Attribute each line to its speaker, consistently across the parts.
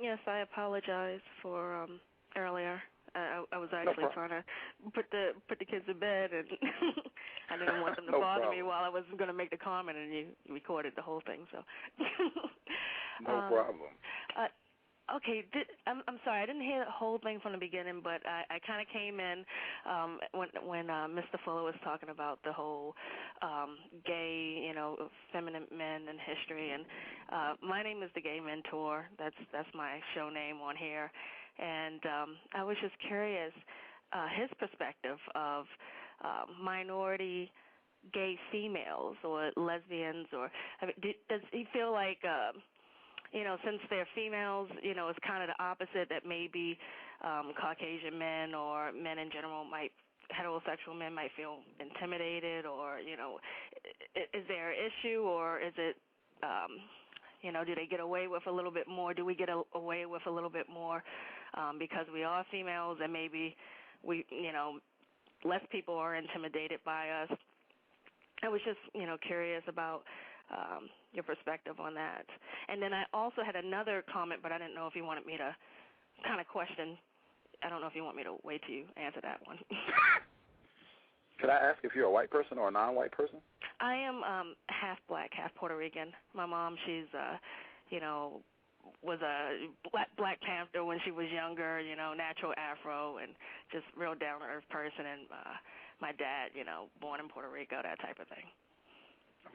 Speaker 1: Yes, I apologize for earlier. I was actually trying to put the kids to bed, and I didn't want them to bother me while I was going to make the comment, and you recorded the whole thing. So
Speaker 2: no problem.
Speaker 1: Okay, I'm sorry, I didn't hear the whole thing from the beginning, but I kind of came in when Mr. Fuller was talking about the whole gay, feminine men in history, and my name is the Gay Mentor. That's my show name on here, and I was just curious his perspective of minority gay females or lesbians, or does he feel like since they're females, it's kind of the opposite, that maybe Caucasian men or men in general heterosexual men might feel intimidated, or, is there an issue, or is it, do they get away with a little bit more? Do we get away with a little bit more because we are females, and maybe we, less people are intimidated by us? I was just, curious about your perspective on that. And then I also had another comment, but I didn't know if you wanted me to kind of question. I don't know if you want me to wait till you answer that one.
Speaker 2: Could I ask if you're a white person or a non-white person?
Speaker 1: I am half black, half Puerto Rican. My mom, she's, was a Black Panther when she was younger, natural afro, and just real down-to-earth person. And my dad, born in Puerto Rico, that type of thing.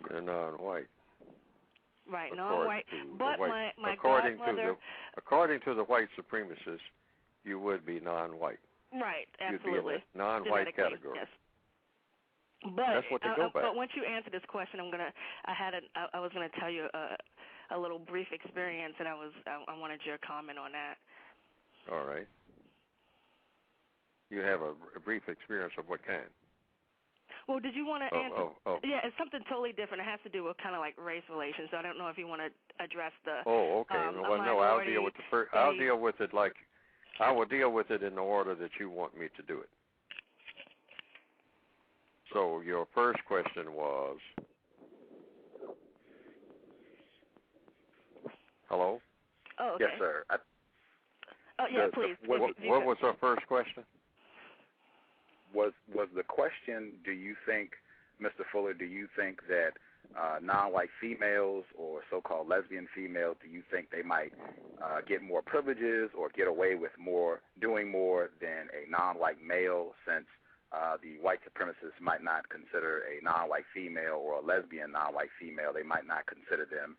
Speaker 3: You're non-white.
Speaker 1: Right, non-white. But my
Speaker 3: godmother... According to the white supremacists, you would be non-white.
Speaker 1: Right, absolutely.
Speaker 3: You'd be in the non-white category.
Speaker 1: Yes. But
Speaker 3: that's what they go by.
Speaker 1: But once you answer this question, I was gonna tell you a little brief experience, and I wanted your comment on that.
Speaker 3: All right. You have a brief experience of what kind?
Speaker 1: Well, did you want to answer? Yeah, it's something totally different. It has to do with kind of like race relations. So I don't know if you want to address the.
Speaker 3: Oh, okay. Well, no, I'll deal with the first. I'll deal with it like I will deal with it in the order that you want me to do it. So your first question was. Hello?
Speaker 1: Oh, okay.
Speaker 2: Yes, sir.
Speaker 1: Please.
Speaker 3: What was our first question?
Speaker 2: Was the question, do you think, Mr. Fuller, do you think that non-white females or so-called lesbian females, do you think they might get more privileges or get away with doing more than a non-white male, since the white supremacists might not consider a non-white female or a lesbian non-white female, they might not consider them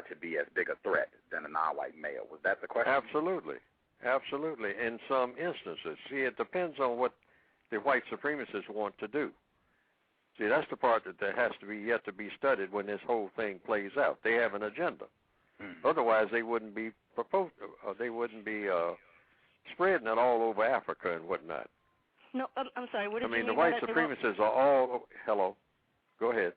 Speaker 2: to be as big a threat than a non-white male? Was that the question?
Speaker 3: Absolutely. Absolutely. In some instances. See, it depends on what the white supremacists want to do. See, that's the part that has to be yet to be studied when this whole thing plays out. They have an agenda. Mm-hmm. Otherwise, they wouldn't be spreading it all over Africa and whatnot.
Speaker 1: No, I'm sorry. What did you mean?
Speaker 3: The white supremacists are all. Hello, go ahead.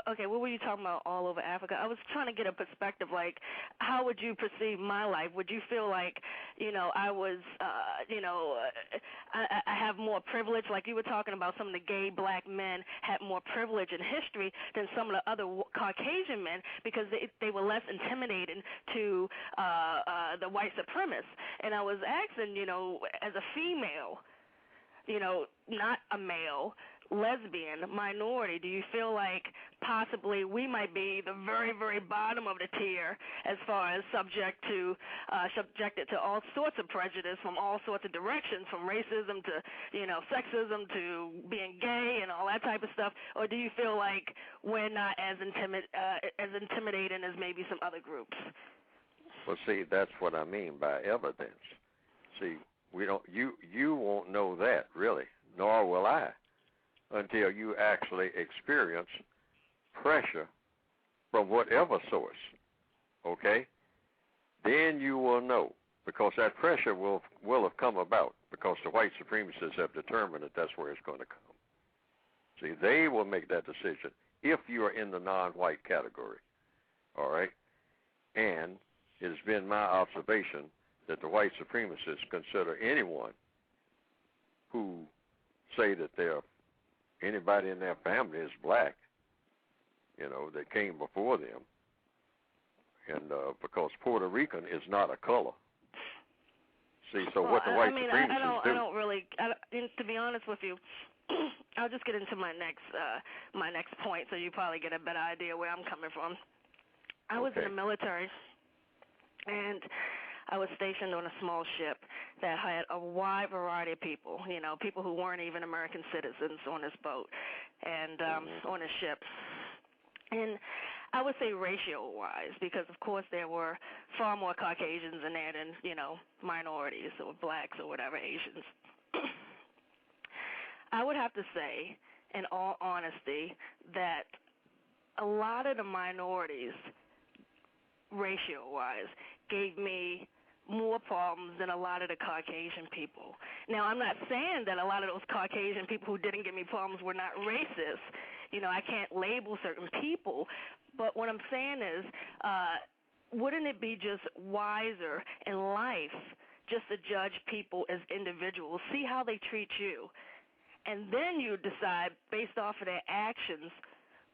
Speaker 1: Okay, what were you talking about all over Africa? I was trying to get a perspective, like, how would you perceive my life? Would you feel like, I was, I have more privilege, like you were talking about some of the gay black men had more privilege in history than some of the other Caucasian men because they were less intimidating to the white supremacists. And I was asking, as a female, not a male, lesbian, minority, do you feel like possibly we might be the very, very bottom of the tier as far as subjected to all sorts of prejudice from all sorts of directions, from racism to, sexism to being gay and all that type of stuff? Or do you feel like we're not as intimidating as maybe some other groups?
Speaker 3: Well, see, that's what I mean by evidence. See, we don't. You won't know that really, nor will I, until you actually experience pressure from whatever source, okay? Then you will know, because that pressure will have come about because the white supremacists have determined that that's where it's going to come. See, they will make that decision if you are in the non-white category, all right? And it has been my observation that the white supremacists consider anyone who say that anybody in their family is black, that came before them, and because Puerto Rican is not a color. See, so
Speaker 1: well,
Speaker 3: what the white supremacists do.
Speaker 1: I don't really. To be honest with you, I'll just get into my next point, so you probably get a better idea where I'm coming from. I was in the military, and I was stationed on a small ship that had a wide variety of people, people who weren't even American citizens on this boat and on the ship. And I would say ratio-wise, because, of course, there were far more Caucasians in there than, minorities or blacks or whatever, Asians. I would have to say, in all honesty, that a lot of the minorities, ratio-wise, gave me more problems than a lot of the Caucasian people. Now, I'm not saying that a lot of those Caucasian people who didn't give me problems were not racist. I can't label certain people, but what I'm saying is, wouldn't it be just wiser in life just to judge people as individuals, see how they treat you, and then you decide based off of their actions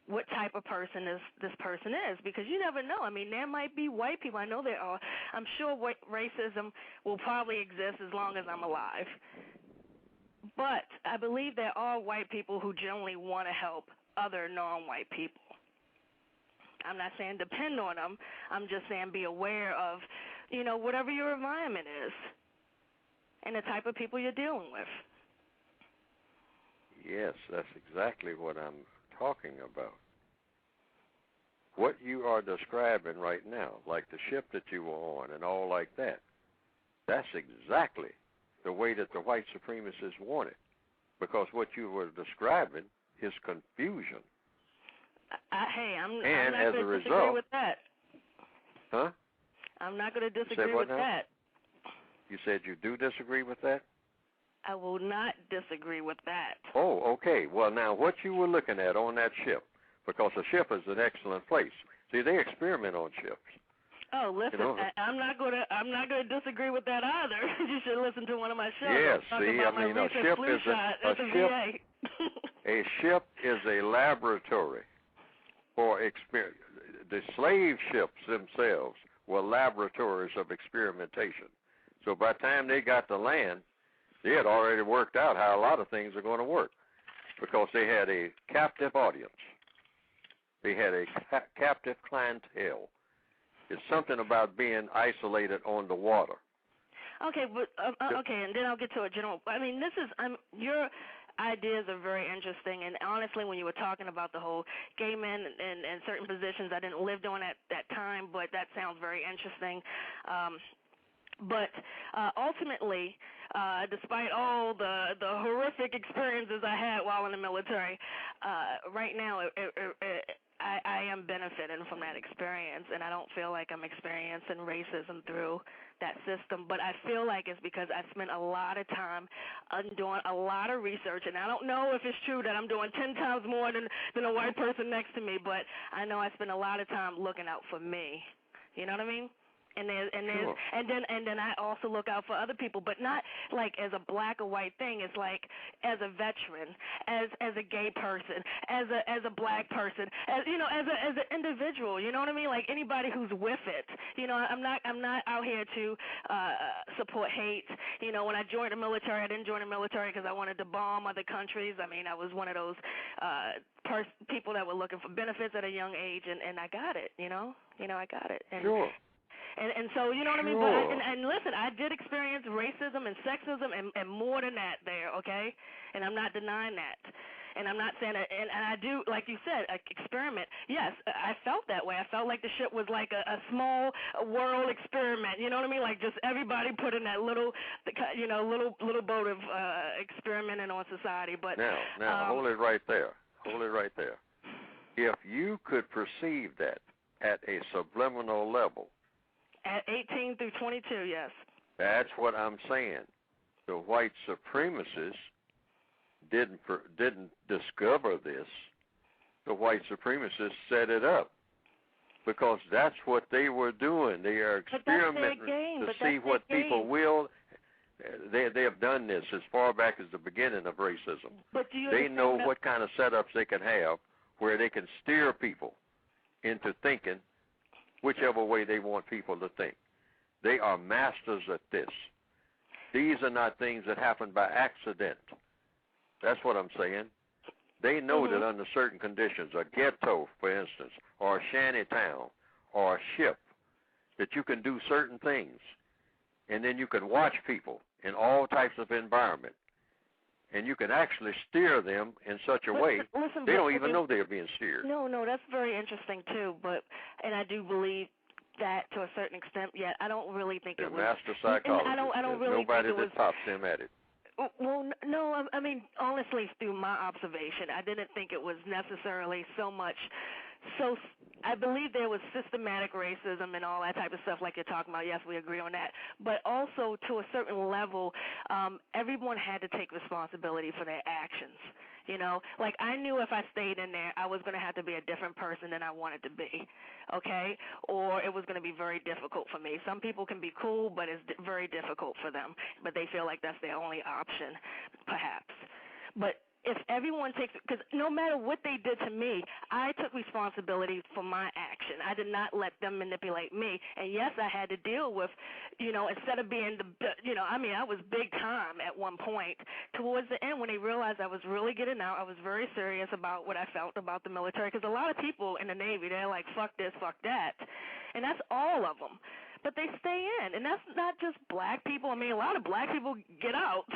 Speaker 1: what type of person this person is, because you never know. I mean, there might be white people. I know there are. I'm sure racism will probably exist as long as I'm alive. But I believe there are white people who generally want to help other non-white people. I'm not saying depend on them. I'm just saying be aware of, whatever your environment is and the type of people you're dealing with.
Speaker 3: Yes, that's exactly what I'm talking about. What you are describing right now, like the ship that you were on and all like that, that's exactly the way that the white supremacists want it. Because what you were describing is confusion.
Speaker 1: I'm not going to disagree with that.
Speaker 3: Huh?
Speaker 1: I'm not going to disagree with that.
Speaker 3: You said you do disagree with that?
Speaker 1: I will not disagree with that.
Speaker 3: Oh, okay. Well, now, what you were looking at on that ship, because a ship is an excellent place. See, they experiment on ships.
Speaker 1: Oh, listen, I'm not going to disagree with that either. You should listen to one of my shows.
Speaker 3: Yes, see, I mean, a ship is a ship is a laboratory for experience. The slave ships themselves were laboratories of experimentation. So by the time they got to land, they had already worked out how a lot of things are going to work, because they had a captive audience. They had a captive clientele. It's something about being isolated on the water.
Speaker 1: Okay, but and then I'll get to a general. I mean, your ideas are very interesting, and honestly, when you were talking about the whole gay men and certain positions, I didn't live during that time, but that sounds very interesting. But ultimately, despite all the horrific experiences I had while in the military, right now I am benefiting from that experience, and I don't feel like I'm experiencing racism through that system. But I feel like it's because I spent a lot of time doing a lot of research, and I don't know if it's true that I'm doing 10 times more than a white person next to me, but I know I spend a lot of time looking out for me. You know what I mean? And then I also look out for other people, but not like as a black or white thing. It's like as a veteran, as a gay person, as a black person, as an individual. You know what I mean? Like anybody who's with it. I'm not out here to support hate. When I joined the military, I didn't join the military because I wanted to bomb other countries. I mean, I was one of those people that were looking for benefits at a young age, and I got it. I got it. And,
Speaker 3: sure.
Speaker 1: And so, you know what I mean? But and listen, I did experience racism and sexism and more than that there, okay? And I'm not denying that. And I'm not saying that, and I do, like you said, experiment. Yes, I felt that way. I felt like the ship was like a small world experiment. You know what I mean? Like just everybody put in that little boat of experimenting on society. But
Speaker 3: now, hold it right there. Hold it right there. If you could perceive that at a subliminal level,
Speaker 1: at 18 through 22, yes.
Speaker 3: That's what I'm saying. The white supremacists didn't discover this. The white supremacists set it up because that's what they were doing. They are experimenting to see what people will. They have done this as far back as the beginning of racism.
Speaker 1: But do you
Speaker 3: they know what kind of setups they can have where they can steer people into thinking whichever way they want people to think. They are masters at this. These are not things that happen by accident. That's what I'm saying. They know that under certain conditions, a ghetto, for instance, or a shanty town, or a ship, that you can do certain things. And then you can watch people in all types of environment. And you can actually steer them in such a way they don't even know they're being steered.
Speaker 1: No, that's very interesting too. And I do believe that to a certain extent. Yet I don't really think it was.
Speaker 3: Master psychologist.
Speaker 1: I don't really
Speaker 3: nobody
Speaker 1: think it
Speaker 3: that
Speaker 1: was,
Speaker 3: tops him at it.
Speaker 1: Well, no. I mean, honestly, through my observation, I didn't think it was necessarily so much. So I believe there was systematic racism and all that type of stuff like you're talking about. Yes, we agree on that. But also to a certain level, everyone had to take responsibility for their actions. You know, like I knew if I stayed in there, I was going to have to be a different person than I wanted to be, okay? Or it was going to be very difficult for me. Some people can be cool, but it's very difficult for them. But they feel like that's their only option, perhaps. But if everyone takes it, because no matter what they did to me, I took responsibility for my action. I did not let them manipulate me. And yes, I had to deal with, instead of being I was big time at one point. Towards the end, when they realized I was really getting out, I was very serious about what I felt about the military. Because a lot of people in the Navy, they're like, fuck this, fuck that. And that's all of them. But they stay in, and that's not just black people. I mean, a lot of black people get out.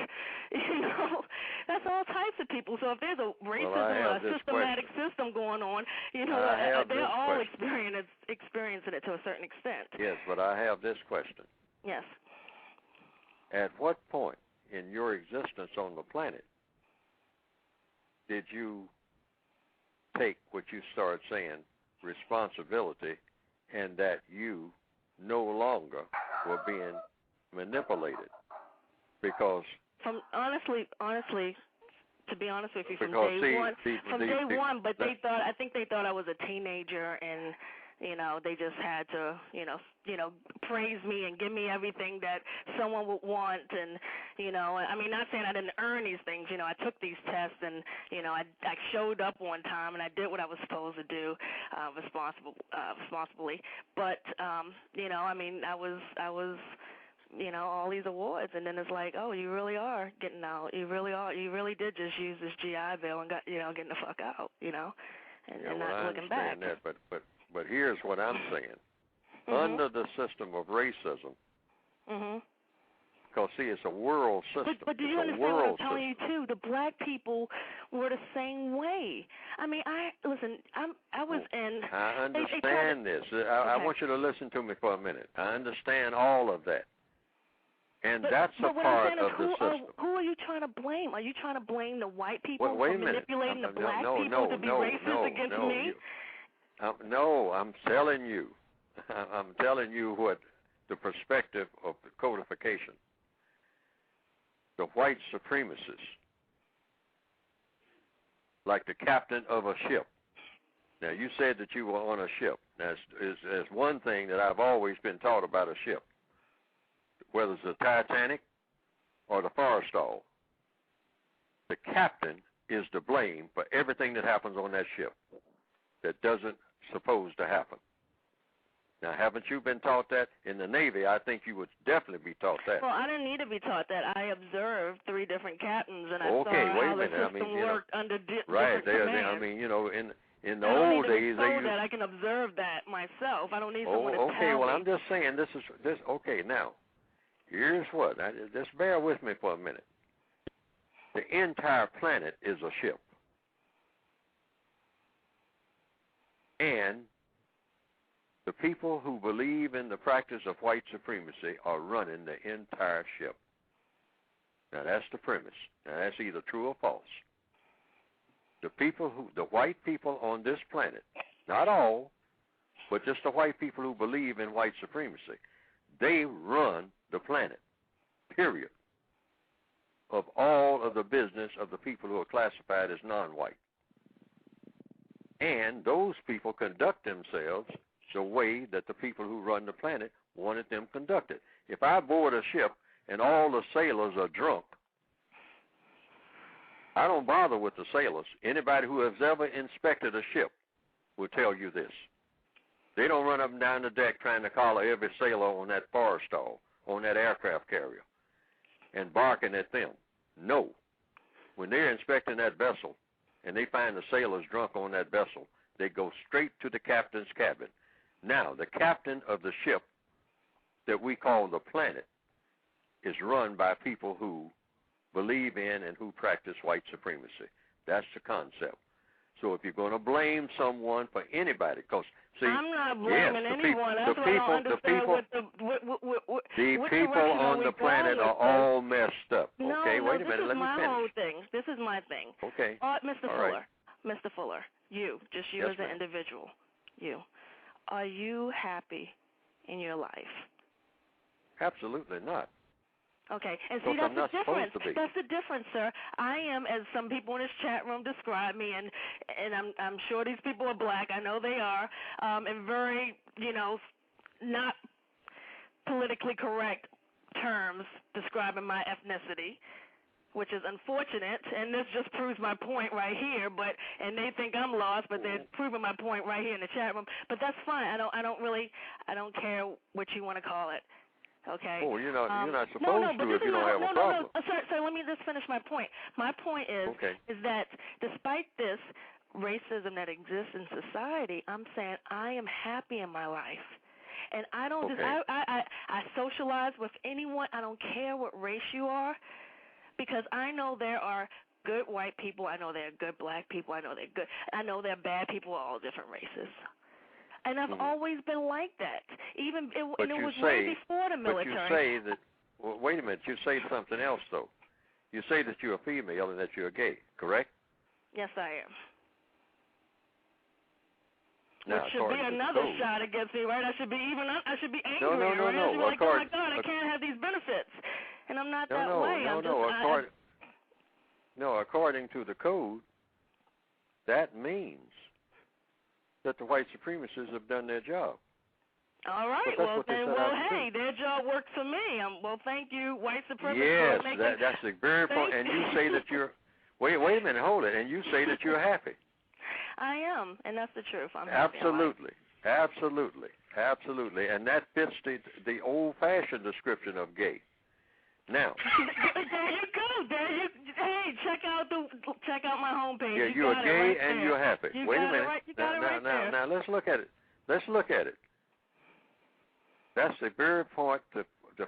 Speaker 1: That's all types of people. So if there's a racism or a systematic system going on, they're all experiencing it to a certain extent.
Speaker 3: Yes, but I have this question.
Speaker 1: Yes.
Speaker 3: At what point in your existence on the planet did you take what you started saying, responsibility, and that you no longer were being manipulated? Because
Speaker 1: honestly, to be honest with you, from
Speaker 3: because
Speaker 1: day one, but I think they thought I was a teenager, and they just had to, praise me and give me everything that someone would want, and I mean, not saying I didn't earn these things. I took these tests, and I showed up one time, and I did what I was supposed to do, responsibly. But I mean, I was. All these awards, and then it's like, oh, you really are getting out. You really did just use this GI Bill and got, getting the fuck out, and not looking back.
Speaker 3: I understand that, but here's what I'm saying. Under the system of racism, because see, it's a world system.
Speaker 1: But do you understand what I'm telling you too? The black people were the same way. I mean, I was in.
Speaker 3: I understand this. I want you to listen to me for a minute. I understand all of that. And that's a part of the system.
Speaker 1: Who are you trying to blame? Are you trying to blame the white people
Speaker 3: for
Speaker 1: manipulating the black people to be racist against me?
Speaker 3: No, I'm telling you. I'm telling you what the perspective of the codification. The white supremacists, like the captain of a ship. Now, you said that you were on a ship. Now, there's one thing that I've always been taught about a ship. Whether it's the Titanic or the Forrestal, the captain is to blame for everything that happens on that ship that doesn't supposed to happen. Now, haven't you been taught that? In the Navy, I think you would definitely be taught that.
Speaker 1: Well, I didn't need to be taught that. I observed 3 different captains, and I saw
Speaker 3: how
Speaker 1: the system worked under different
Speaker 3: commands.
Speaker 1: I
Speaker 3: mean, in the old days,
Speaker 1: they used... I can observe that myself. I don't need someone to tell me.
Speaker 3: Okay, well, I'm just saying this. Okay, now, here's what. Just bear with me for a minute. The entire planet is a ship. And the people who believe in the practice of white supremacy are running the entire ship. Now, that's the premise. Now, that's either true or false. The white people on this planet, not all, but just the white people who believe in white supremacy, they run the planet, period, of all of the business of the people who are classified as non-white. And those people conduct themselves the way that the people who run the planet wanted them conducted. If I board a ship and all the sailors are drunk, I don't bother with the sailors. Anybody who has ever inspected a ship will tell you this. They don't run up and down the deck trying to collar every sailor on that forest stall, on that aircraft carrier, and barking at them. No. When they're inspecting that vessel and they find the sailors drunk on that vessel, they go straight to the captain's cabin. Now, the captain of the ship that we call the Planet is run by people who believe in and who practice white supremacy. That's the concept. So if you're going to blame someone for anybody, because see,
Speaker 1: I'm not blaming anyone. That's what I don't understand.
Speaker 3: The people on the planet are all messed up.
Speaker 1: No,
Speaker 3: okay,
Speaker 1: no,
Speaker 3: wait a minute. Let me finish.
Speaker 1: This is my whole thing. This is my thing.
Speaker 3: Okay.
Speaker 1: Mr.
Speaker 3: All
Speaker 1: Fuller,
Speaker 3: right.
Speaker 1: Mr. Fuller, you, just you
Speaker 3: Yes,
Speaker 1: as an
Speaker 3: ma'am.
Speaker 1: individual, you, are you happy in your life?
Speaker 3: Absolutely not.
Speaker 1: Okay, and see,
Speaker 3: Because
Speaker 1: that's the
Speaker 3: I'm not
Speaker 1: difference.
Speaker 3: supposed to be.
Speaker 1: That's the difference, sir. I am, as some people in this chat room describe me, and I'm sure these people are black. I know they are, and very, not politically correct terms describing my ethnicity, which is unfortunate, and this just proves my point right here. And they think I'm lost, but they're proving my point right here in the chat room. But that's fine. I don't care what you want to call it. Okay.
Speaker 3: Oh, you're not supposed
Speaker 1: but
Speaker 3: to if you don't have a problem.
Speaker 1: Sir, let me just finish my point. My point is that despite this racism that exists in society, I'm saying I am happy in my life. And I don't I socialize with anyone. I don't care what race you are, because I know there are good white people. I know there are good black people. I know there are bad people of all different races. And I've always been like that. Even it was way before the military.
Speaker 3: But you say that. Well, wait a minute. You say something else though. You say that you're a female and that you're gay. Correct?
Speaker 1: Yes, I am.
Speaker 3: Now,
Speaker 1: which should be another shot against me, right? I should be angry.
Speaker 3: No.
Speaker 1: I should be like, oh my God, I can't have these benefits, and I'm not that way.
Speaker 3: According to the code, that means that the white supremacists have done their job.
Speaker 1: All right. Well, hey, their job works for me. Well, thank you, white supremacists.
Speaker 3: Yes, that's the very point. And you say that you're. Wait a minute, hold it. And you say that you're happy.
Speaker 1: I am, and that's the truth. I'm
Speaker 3: happy. Absolutely, and that fits the old-fashioned description of gay. Now.
Speaker 1: There you go. Hey, check out my homepage.
Speaker 3: Yeah, you're gay and you're happy. Wait a minute.
Speaker 1: Now,
Speaker 3: let's look at it. That's the very point. The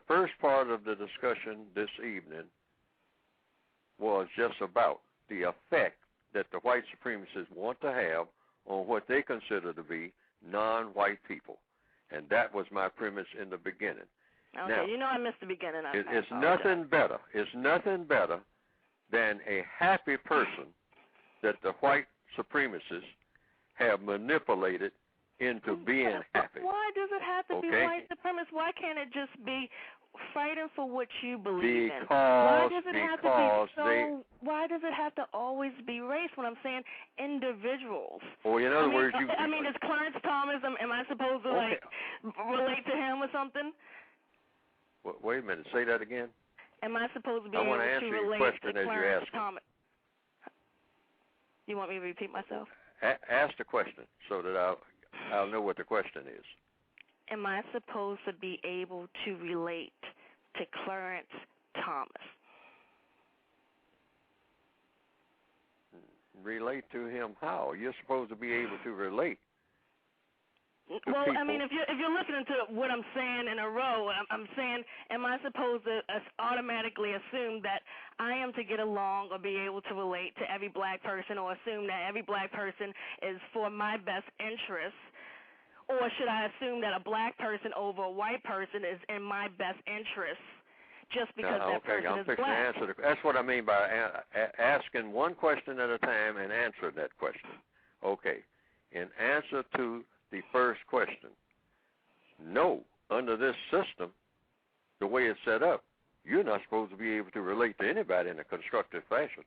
Speaker 3: first part of the discussion this evening was just about the effect that the white supremacists want to have on what they consider to be non-white people. And that was my premise in the beginning.
Speaker 1: Okay,
Speaker 3: now,
Speaker 1: I missed the beginning.
Speaker 3: It's nothing better. It's nothing better than a happy person that the white supremacists have manipulated into being happy.
Speaker 1: Why does it have to be white supremacists? Why can't it just be fighting for what you believe in? Why does it have to always be race when I'm saying individuals?
Speaker 3: Well, in other words,
Speaker 1: is Clarence Thomas, am I supposed to relate to him or something?
Speaker 3: Wait a minute, say that again.
Speaker 1: Am I supposed to be
Speaker 3: able to relate to Clarence Thomas?
Speaker 1: You want me to repeat myself?
Speaker 3: Ask the question so that I'll know what the question is.
Speaker 1: Am I supposed to be able to relate to Clarence Thomas?
Speaker 3: Relate to him how? You're supposed to be able to relate.
Speaker 1: Well, I mean, if you're listening to what I'm saying in a row, I'm saying, am I supposed to automatically assume that I am to get along or be able to relate to every black person, or assume that every black person is for my best interest? Or should I assume that a black person over a white person is in my best interest just because that person is black?
Speaker 3: That's what I mean by asking one question at a time and answering that question. Okay. In answer to the first question, no, under this system, the way it's set up, you're not supposed to be able to relate to anybody in a constructive fashion,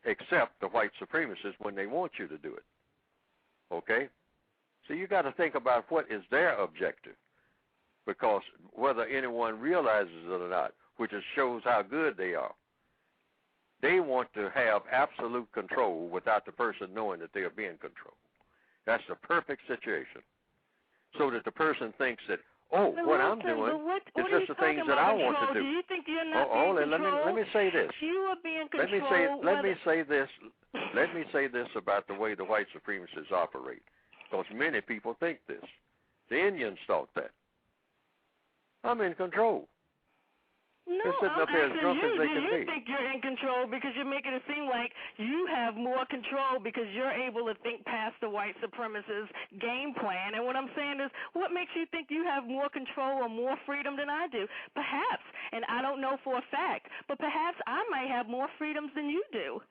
Speaker 3: except the white supremacists when they want you to do it. Okay? So you got to think about what is their objective, because whether anyone realizes it or not, which shows how good they are, they want to have absolute control without the person knowing that they are being controlled. That's the perfect situation. so that the person thinks that, oh,
Speaker 1: but
Speaker 3: what
Speaker 1: listen,
Speaker 3: I'm doing
Speaker 1: what
Speaker 3: is just the things that I want to do.
Speaker 1: Do you think you're not
Speaker 3: Hold
Speaker 1: being
Speaker 3: it.
Speaker 1: controlled?
Speaker 3: Let me say this.
Speaker 1: You are being controlled.
Speaker 3: Let me say this about the way the white supremacists operate, because many people think this. The Indians thought that. I'm in control.
Speaker 1: No,
Speaker 3: They're sitting up here as drunk as they can be.
Speaker 1: You think you're in control because you're making it seem like you have more control because you're able to think past the white supremacists' game plan. And what I'm saying is, what makes you think you have more control or more freedom than I do? Perhaps, and I don't know for a fact, but perhaps I might have more freedoms than you do.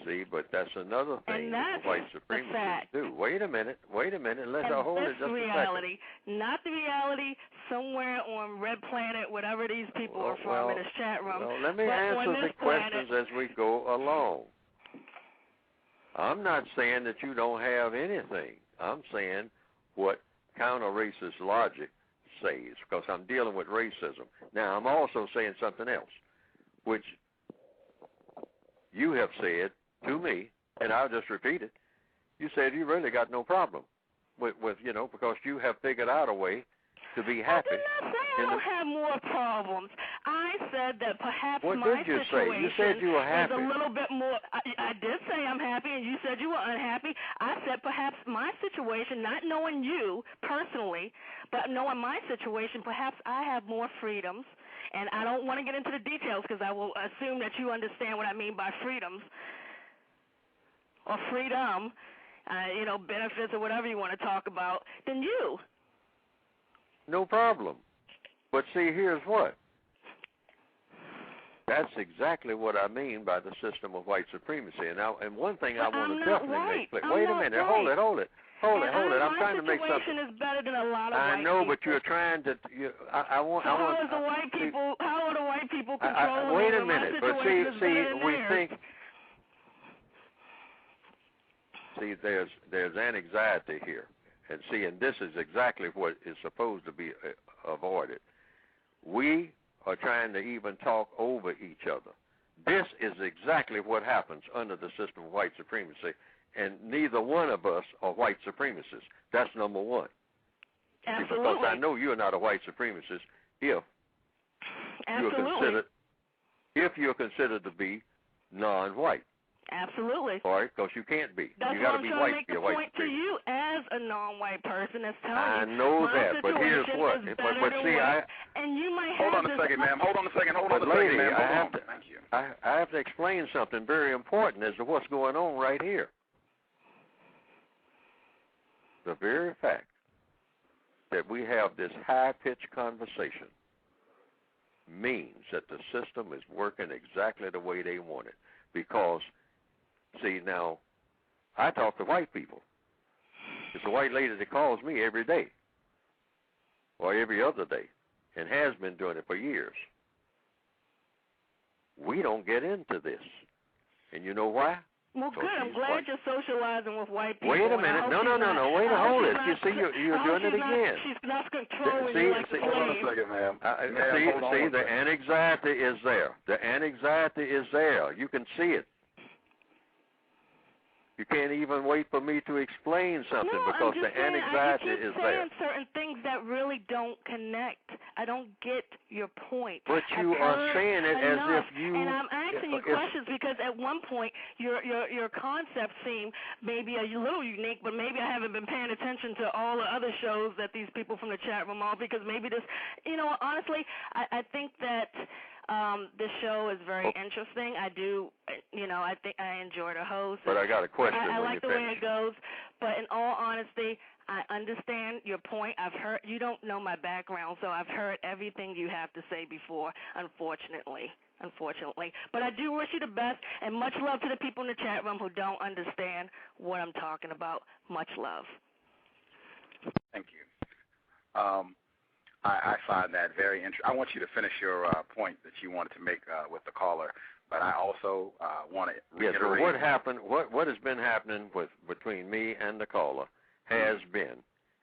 Speaker 3: See, but that's another thing that the white supremacists do. Wait a minute. Let's hold it just
Speaker 1: reality,
Speaker 3: a second.
Speaker 1: not the reality somewhere on Red Planet, whatever these people are from in this chat room.
Speaker 3: Well, let me answer the questions as we go along. I'm not saying that you don't have anything. I'm saying what counter-racist logic says, because I'm dealing with racism. Now, I'm also saying something else, which you have said to me, and I'll just repeat it. You said you really got no problem with because you have figured out a way to be happy.
Speaker 1: I did not say I don't have more problems. I said that perhaps
Speaker 3: what
Speaker 1: my
Speaker 3: did you
Speaker 1: situation
Speaker 3: say? You said you were happy.
Speaker 1: is a little bit more. I did say I'm happy, and you said you were unhappy. I said perhaps my situation, not knowing you personally, but knowing my situation, perhaps I have more freedoms. And I don't want to get into the details because I will assume that you understand what I mean by freedoms or freedom, benefits or whatever you want to talk about, than you.
Speaker 3: No problem. But see, here's what. That's exactly what I mean by the system of white supremacy. And one thing I want to definitely make clear. Wait a minute. Hold it. I'm trying to make something.
Speaker 1: My situation is better than a lot of white people.
Speaker 3: I know, but you're trying to. How are the
Speaker 1: white people controlling?
Speaker 3: Wait a minute. But see, we think. See, there's an anxiety here, and this is exactly what is supposed to be avoided. We are trying to even talk over each other. This is exactly what happens under the system of white supremacy, and neither one of us are white supremacists. That's number one.
Speaker 1: Absolutely.
Speaker 3: Because I know you're not a white supremacist if you're considered to be non-white.
Speaker 1: Absolutely.
Speaker 3: All right, because you can't be.
Speaker 1: That's
Speaker 3: you got to be white to be a white
Speaker 1: point to you as a non-white person. That's telling
Speaker 3: I
Speaker 1: you.
Speaker 3: know that, but here's what. But see,
Speaker 1: and you might
Speaker 2: hold
Speaker 1: have
Speaker 2: on a second, ma'am. Hold on a second, ma'am.
Speaker 3: Thank you. I have to explain something very important as to what's going on right here. The very fact that we have this high-pitched conversation means that the system is working exactly the way they want it. Because, see, now, I talk to white people. It's a white lady that calls me every day or every other day and has been doing it for years. We don't get into this. And you know why?
Speaker 1: Well, good. I'm glad you're socializing with white people.
Speaker 3: Wait a minute. No. Wait, hold it. You see, you're doing it again.
Speaker 1: She's not controlling you like the
Speaker 2: hold on a second, ma'am.
Speaker 3: See, the anxiety is there. The anxiety is there. You can see it. You can't even wait for me to explain something because the anxiety is there.
Speaker 1: You keep saying certain things that really don't connect. I don't get your point.
Speaker 3: But you are saying it as if you.
Speaker 1: And I'm asking you questions because at one point your concept seemed maybe a little unique, but maybe I haven't been paying attention to all the other shows that these people from the chat room are, because maybe this, honestly, I think that. This show is very interesting. I do, I think I enjoy the host.
Speaker 3: But I got a question.
Speaker 1: I like the way it goes. But in all honesty, I understand your point. You don't know my background, so I've heard everything you have to say before, unfortunately. But I do wish you the best, and much love to the people in the chat room who don't understand what I'm talking about. Much love.
Speaker 2: Thank you. I find that very interesting. I want you to finish your point that you wanted to make with the caller, but I also want to reiterate.
Speaker 3: What has been happening between me and the caller has been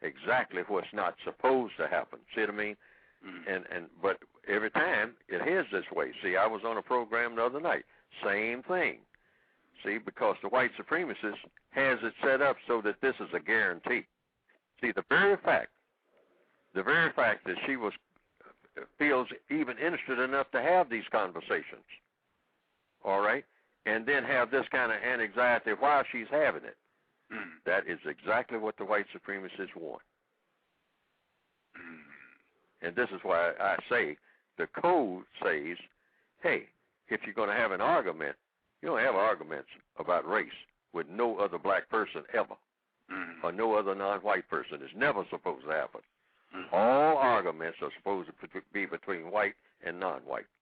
Speaker 3: exactly what's not supposed to happen. See what I mean? Mm-hmm. But every time it is this way. See, I was on a program the other night. Same thing. See, because the white supremacist has it set up so that this is a guarantee. See, the very fact that she feels even interested enough to have these conversations, all right, and then have this kind of anxiety while she's having it, that is exactly what the white supremacists want. And this is why I say the code says, hey, if you're going to have an argument, you don't have arguments about race with no other black person ever, or no other non-white person. It's never supposed to happen. All arguments are supposed to be between white and non-white.